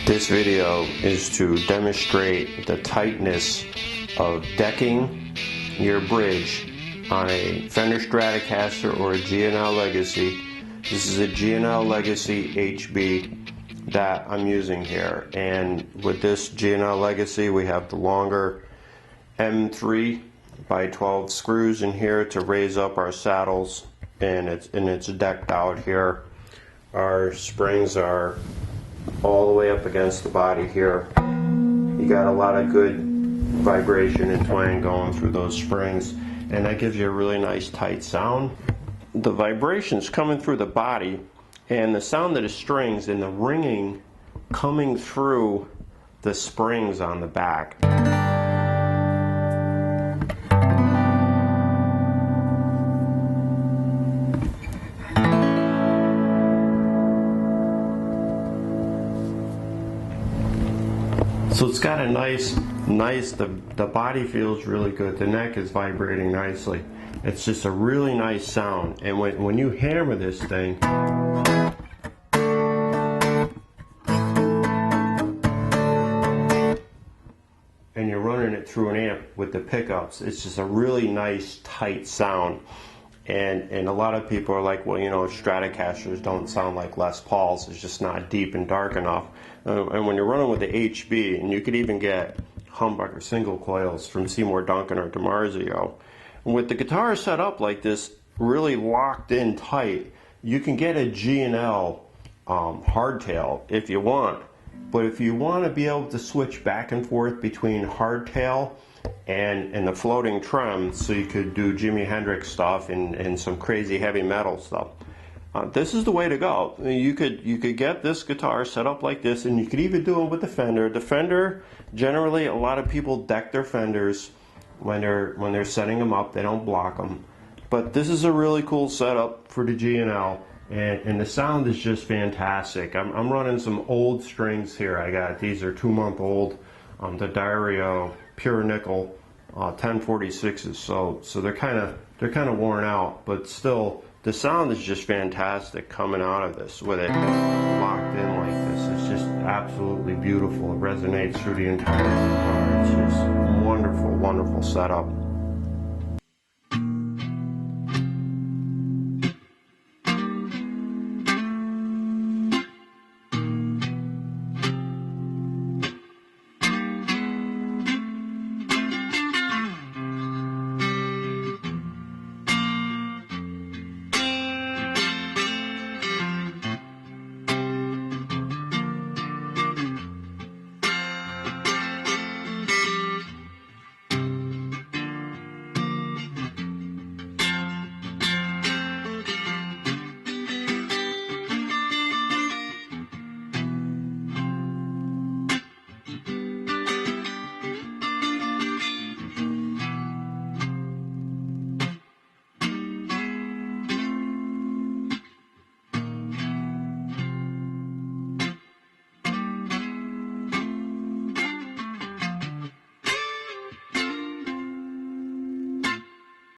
This video is to demonstrate the tightness of decking your bridge on a Fender Stratocaster or a G&L Legacy. This is a G&L Legacy HB that I'm using here, and with this G&L Legacy we have the longer M3 by 12 screws in here to raise up our saddles, and it's decked out here. Our springs are all the way up against the body here. You got a lot of good vibration and twang going through those springs, and that gives you a really nice tight sound. The vibrations coming through the body and the sound of the strings and the ringing coming through the springs on the back. So it's got a nice, the body feels really good. The neck is vibrating nicely. It's just a really nice sound. And when you hammer this thing, and you're running it through an amp with the pickups, it's just a really nice, tight sound. And a lot of people are like, well, you know, Stratocasters don't sound like Les Pauls. It's just not deep and dark enough. And when you're running with the HB, and you could even get humbucker single coils from Seymour Duncan or DiMarzio, with the guitar set up like this, really locked in tight, you can get a G&L hardtail if you want. But if you want to be able to switch back and forth between hardtail and the floating trem, so you could do Jimi Hendrix stuff and some crazy heavy metal stuff, this is the way to go. You could get this guitar set up like this, and you could even do it with the Fender. The Fender, generally, a lot of people deck their Fenders when they're setting them up. They don't block them. But this is a really cool setup for the G&L, and the sound is just fantastic. I'm running some old strings here. These are 2-month-old, the Dario pure nickel 1046s. So they're kind of worn out, but still. The sound is just fantastic coming out of this with it locked in like this. It's just absolutely beautiful. It resonates through the entire guitar. It's just wonderful, wonderful setup.